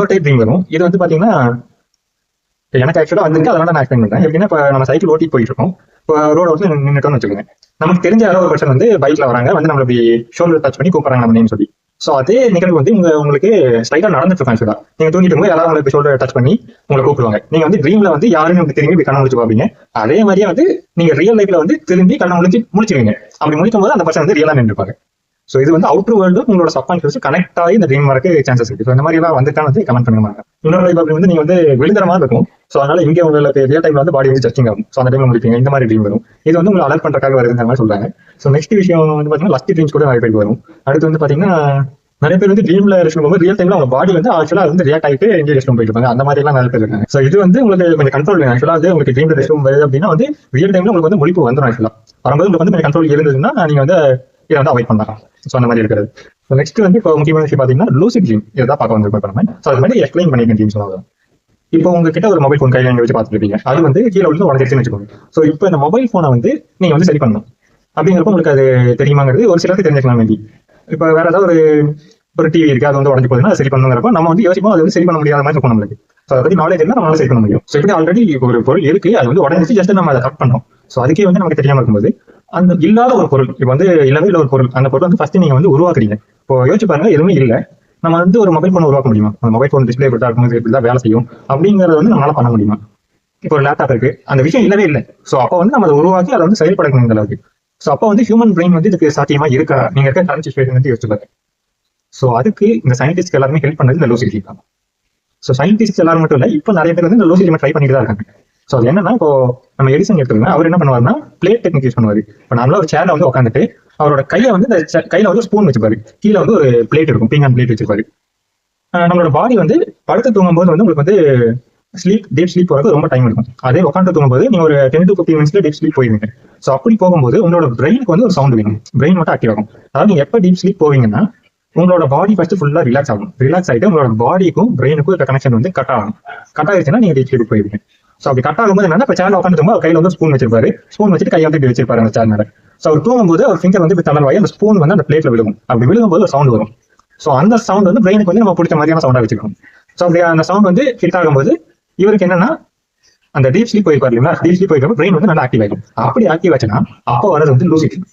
இன்னொரு type dream வரும். இது வந்து பாத்தீங்கன்னா எனக்கு ஆக்சுவலா வந்துருக்கு, அதனால நான் எக்ஸ்பிளைன் பண்றேன். எப்படின்னா, இப்ப நம்ம சைக்கிள் ஓட்டி போயிட்டு இருக்கோம். இப்போ ரோட வந்து நின்னுட்டோம்னு வச்சுக்கோங்க. நமக்கு தெரிஞ்ச யாரோ ஒரு பர்சன் வந்து பைக்ல வராங்க, வந்து நம்மள இப்படி ஷோல்டர் டச் பண்ணி கூப்பிடுறாங்க நம்ம நேம் சொல்லி. சோ அதே நிகழ்வு வந்து உங்களுக்கு ஸ்ட்ரைட்டா நடந்துட்டு இருக்கும். ஆக்சுவலா நீங்க தூங்கிட்டு இருக்கும்போது யாராவது உங்களுக்கு ஷோல்டர் டச் பண்ணி உங்களை கூப்பிடுவாங்க. நீங்க வந்து ட்ரீம்ல வந்து யாருன்னு உங்களுக்கு திரும்பி கண்ண முடிச்சு பாப்பீங்க. அதே மாதிரியே வந்து நீங்க ரியல் லைஃப்ல வந்து திரும்பி கண்ண முடிச்சிருவீங்க. அப்படி முடிக்கும் போது அந்த பர்சன் வந்து ரியலா நின்றுப்பாங்க. சோ இது வந்து அவுட்டர் வேர்ல்டு உங்களோட சப்கான்ஷியஸ் கனெக்ட் ஆகி இந்த ட்ரீம் வரக்கு சான்சஸ் இருக்கு. ஸோ இந்த மாதிரி எல்லாம் வந்துட்டான் வந்து கமெண்ட் பண்ண மாட்டாங்க. இன்னொரு டைப் அப்படி வந்து நீங்க வந்து விழுந்துற மாதிரி இருக்கும். சோ அதனால இங்க உங்களுக்கு ரியல் டைம்ல வந்து பாடி வந்து ஜஸ்டிங் ஆகும். சோ அந்த டைம்ல முடிப்பீங்க. இந்த மாதிரி ட்ரீம் வரும். இது வந்து உங்களை அலர்ட் பண்றதுக்காக வருதுங்கிற மாதிரி சொல்றாங்க. சோ நெக்ஸ்ட் விஷயம் வந்து பாத்தீங்கன்னா லஸ்ட் ட்ரீம்ஸ் கூட நிறைய பேர் வரும். அடுத்து வந்து பாத்தீங்கன்னா நிறைய பேர் வந்து ட்ரீம்ல ரெஸ்ட் போகும்போது ரியல் டைம்ல அவங்க பாடி வந்து ஆக்சுவலா வந்து ரியாக்ட் ஆகிட்டு எங்கே ரெஸ்ட் போயிட்டு இருப்பாங்க. அந்த மாதிரி எல்லாம் நிறைய பேர் இருக்காங்க. சோ இது வந்து உங்களுக்கு கொஞ்சம் கண்ட்ரோல் வேணும். ஆக்சுவலா வந்து உங்களுக்கு ட்ரீம்ல ரெஸ்ட் வருது அப்படின்னா வந்து ரியல் டைம்ல உங்களுக்கு வந்து முழிப்பு வந்துடும். ஆக்சுவலா வரும்போது உங்களுக்கு வந்து கொஞ்சம் கண்ட்ரோல் இருந்ததுன்னா நீங்க வந்து இதை வந்து அவாய்ட் பண்ணலாம். சோ அந்த மாதிரி இருக்கிறது. நெக்ஸ்ட் வந்து இப்போ முக்கியமான விஷயம் பாத்தீங்கன்னா லூசிட் ட்ரீம். இதான் பார்க்க வந்திருப்போம் நம்ம. சோ அது மாதிரி எக்ஸ்பிளைன் பண்ணிருக்கேன் ட்ரீம் சொன்னாங்க. இப்போ உங்ககிட்ட ஒரு மொபைல் ஃபோன் கையில வச்சு பார்த்துட்டு இருப்பீங்க. அது வந்து கீழே விழுந்து உடஞ்சிருச்சுன்னு வச்சுக்கோங்க. சோ இப்போ இந்த மொபைல் போனை வந்து நீங்க வந்து சரி பண்ணணும் அப்படிங்கிறப்ப உங்களுக்கு அது தெரியுமாங்கிறது ஒரு சிலருக்கு தெரிஞ்சுக்கலாம். மேபி இப்போ வேற ஏதாவது ஒரு டிவி இருக்கு, அது வந்து உடஞ்சு போகுதுன்னா சரி பண்ணுங்கிறப்ப நம்ம வந்து யோசிப்போம் அது வந்து சரி பண்ண முடியாத மாதிரி இருக்கும் நம்மளுக்கு. ஸோ அதை பத்தி நாலேஜ் இருந்தால் நம்மளால சரி பண்ண முடியும். ஸோ இப்படி ஆல்ரெடி ஒரு பொருள் இருக்கு, அது வந்து உடஞ்சிச்சு, ஜஸ்ட் நம்ம அதை கட் பண்ணோம். ஸோ அதுக்கே வந்து நமக்கு தெரியாம இருக்கும்போது அந்த இல்லாத ஒரு பொருள் இப்போ வந்து இல்லவே இல்லை ஒரு பொருள், அந்த பொருள் வந்து ஃபர்ஸ்ட் நீங்க வந்து உருவாக்குறீங்க. இப்போ யோசிச்சு பாருங்க, எதுவுமே இல்லை, நம்ம வந்து ஒரு மொபைல் போன் உருவாக்க முடியுமா? அந்த மொபைல் போன் டிஸ்பிளே இப்படி இருக்கும், இப்படிதான் வேலை செய்யும் அப்படிங்கறத வந்து நம்மளால பண்ண முடியுமா? இப்போ ஒரு லேப்டாப் இருக்கு, அந்த விஷயம் இல்லவே இல்லை. ஸோ அப்போ வந்து நம்ம அதை உருவாக்கி அதை வந்து செயல்படணும் இந்த அளவுக்கு. ஸோ அப்போ வந்து ஹியூமன் பிரெயின் வந்து இதுக்கு சாத்தியமா இருக்கா? நீங்க இருக்க கரண்ட் சிச்சுவேஷன் வந்து யோசிச்சு பாருங்க. ஸோ அதுக்கு இந்த சயின்டிஸ்ட் எல்லாருமே ஹெல்ப் பண்ணது இந்த லூசிட் ட்ரீம் தான். ஸோ சயின்டிஸ்ட் எல்லாரும் மட்டும் இல்லை, இப்போ நிறைய பேர் வந்து இந்த லூசிட் ட்ரீம் ட்ரை பண்ணிட்டு தான் இருக்காங்க. ஸோ அது என்னன்னா, இப்போ நம்ம எடிசன் எடுத்துக்கோங்க, அவர் என்ன பண்ணுவாருன்னா பிளேட் டெக்னிக் யூஸ் பண்ணுவாரு. இப்போ நார்மலா ஒரு சேர்ல வந்து உட்காந்துட்டு அவரோட கையை வந்து கையில வந்து ஸ்பூன் வச்சுப்பாரு, கீழே வந்து ஒரு பிளேட் இருக்கும், பீங்கான் பிளேட் வச்சிருப்பாரு. நம்மளோட பாடி வந்து படுத்து தூங்கும் போது வந்து உங்களுக்கு வந்து டீப் ஸ்லீப் போறது ரொம்ப டைம் இருக்கும். அதே உட்காந்து தூங்கும்போது நீங்க ஒரு 10 to 15 மினிட்ஸ்ல டீப் ஸ்லீப் போயிருவீங்க. ஸோ அப்படி போகும்போது உங்களோட பிரெயினுக்கு வந்து ஒரு சவுண்ட் வேணும், பிரெயின் மட்டும் ஆக்டிவ் ஆகும். அதாவது நீங்க எப்போ டீப் ஸ்லீப் போவீங்கன்னா உங்களோட பாடி ஃபர்ஸ்ட் ஃபுல்லா ரிலாக்ஸ் ஆகும். ரிலாக்ஸ் ஆகிட்டு உங்களோட பாடிக்கும் பிரெயினுக்கும் இருக்க கனெக்ஷன் வந்து கட் ஆகும். கட் ஆயிடுச்சுன்னா நீங்க டீப் ஸ்லீப் போயிருவீங்க. ஸோ அப்படி கட் ஆகும்போது என்னன்னா, இப்போ சேர்ல உட்காந்து அவர் கையில வந்து ஸ்பூன் வச்சிருப்பாரு, ஸ்பூன் வச்சுட்டு கையை வந்து இப்படி வச்சிருப்பாரு அந்த சேர் மேல. ஸோ அவர் தூங்கும்போது அவர் ஃபிங்கர் வந்து தளர்வாகி அந்த ஸ்பூன் வந்து அந்த பிளேட்ல விழுகும். அப்படி விழுகும்போது ஒரு சவுண்ட் வரும். ஸோ அந்த சவுண்ட் வந்து பிரெயினுக்கு வந்து நம்ம பிடிச்ச மாதிரியான சவுண்டா வச்சுக்கணும். ஸோ அப்படி அந்த சவுண்ட் வந்து ஹிட் ஆகும்போது இவருக்கு என்னன்னா, அந்த டீப் ஸ்லீப் போயிருப்பாரு இல்லைங்களா, டீப் ஸ்லீப் போயிருக்கப்ப பிரெயின் வந்து நல்லா ஆக்டிவ் ஆகும். அப்படி ஆக்டிவ் ஆச்சுன்னா அப்போ வரது வந்து லூசிட் ட்ரீம்.